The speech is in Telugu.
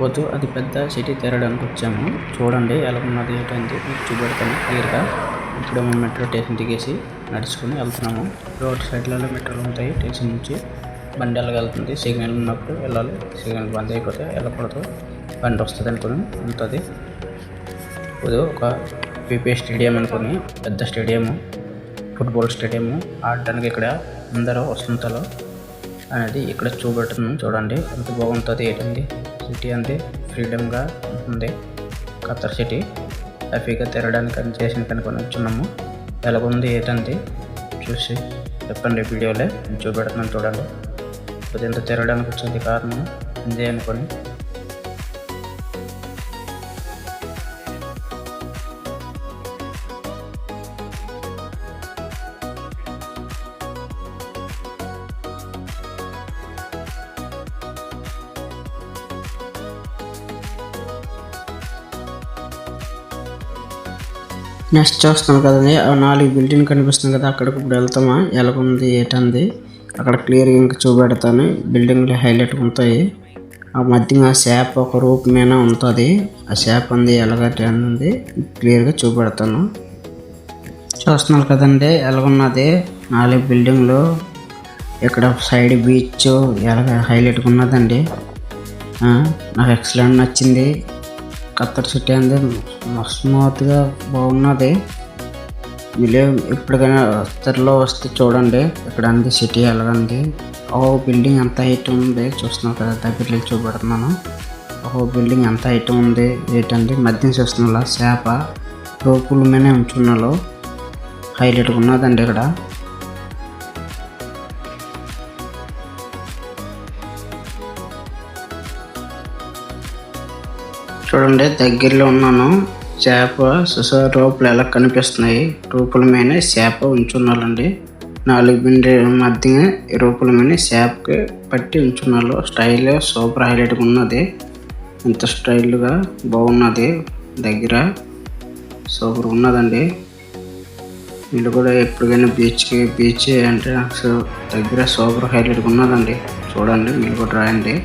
వద్దు అది పెద్ద సిటీ తిరగడానికి వచ్చాము. చూడండి ఎలా ఉన్నది ఏంటంటే మీకు చూపెడతాను క్లియర్గా. ఇప్పుడు మనం మెట్రో స్టేషన్ దిగేసి నడుచుకుని వెళ్తున్నాము. రోడ్ సైడ్లలో మెట్రోలు ఉంటాయి. స్టేషన్ నుంచి బండి వెళ్తుంది. సిగ్నల్ ఉన్నప్పుడు వెళ్ళాలి. సిగ్నల్ బంద్ అయిపోతే వెళ్ళకూడదు. బండి వస్తుంది అనుకుని ఉంటుంది. ఇది ఒక పీపీ స్టేడియం అనుకుని పెద్ద స్టేడియము, ఫుట్బాల్ స్టేడియము ఆడడానికి ఇక్కడ అందరూ వస్తుంటారు అనేది ఇక్కడ చూపెడుతున్నాం. చూడండి ఎంత బాగుంటుంది ఏంటండి. సిటీ అంతే ఫ్రీడమ్గా ఉంటుంది. ఖత్తర్ సిటీ హ్యాపీగా తిరగడానికి అని చేసిన కనుకొని వచ్చున్నాము. ఎలాగుంది ఏంటంటే చూసి చెప్పండి. వీడియోలో చూపెడుతున్నాను చూడండి. ఇప్పుడు ఎంత తిరగడానికి వచ్చింది కారణం అందే అనుకొని. నెక్స్ట్ చూస్తున్నాం కదండి, 4 బిల్డింగ్ కనిపిస్తుంది కదా, అక్కడికి ఇప్పుడు వెళ్తామా. ఎలాగుంది ఏంటంది అక్కడ క్లియర్గా ఇంకా చూపెడతాను. బిల్డింగ్లు హైలైట్ ఉంటాయి. ఆ మధ్య షాప్ ఒక రూప్ మీద ఉంటుంది. ఆ షాప్ ఉంది ఎలాగంటే ఉంది క్లియర్గా చూపెడతాను. చూస్తున్నారు కదండి ఎలాగున్నది 4 బిల్డింగ్లు. ఇక్కడ సైడ్ బీచ్ ఎలాగ హైలైట్గా ఉన్నదండి. నాకు ఎక్సలెంట్ నచ్చింది. ఖత్తర్ సిటీ అంది స్మూత్గా బాగున్నది. మీరు ఎప్పటికైనా ఖత్తర్లో వస్తే చూడండి ఇక్కడ అంది సిటీ ఎలాగంది. బిల్డింగ్ ఎంత హైట్ ఉంది చూస్తున్నాం కదా, దగ్గర చూపెడుతున్నాను. బిల్డింగ్ ఎంత హైట్ ఉంది ఏంటండి. మధ్య చూస్తున్నా చేప రోపుల మీద ఉంచున్నాలో హైలైట్గా ఉన్నదండి ఇక్కడ. చూడండి దగ్గరలో ఉన్నాను. చేప రోపులు ఎలా కనిపిస్తున్నాయి. రూపుల మీద చేప ఉంచున్నారండి. 4 బిల్డింగ్ మధ్య రూపుల మీద చేపకి పట్టి ఉంచున్నారు. స్టైల్ సూపర్ హైలైట్గా ఉన్నది. ఎంత స్టైల్గా బాగున్నది. దగ్గర సూపర్ ఉన్నదండి. వీళ్ళు కూడా ఎప్పటికైనా బీచ్ అంటే దగ్గర సూపర్ హైలైట్గా ఉన్నదండి. చూడండి మీరు కూడా రాయండి.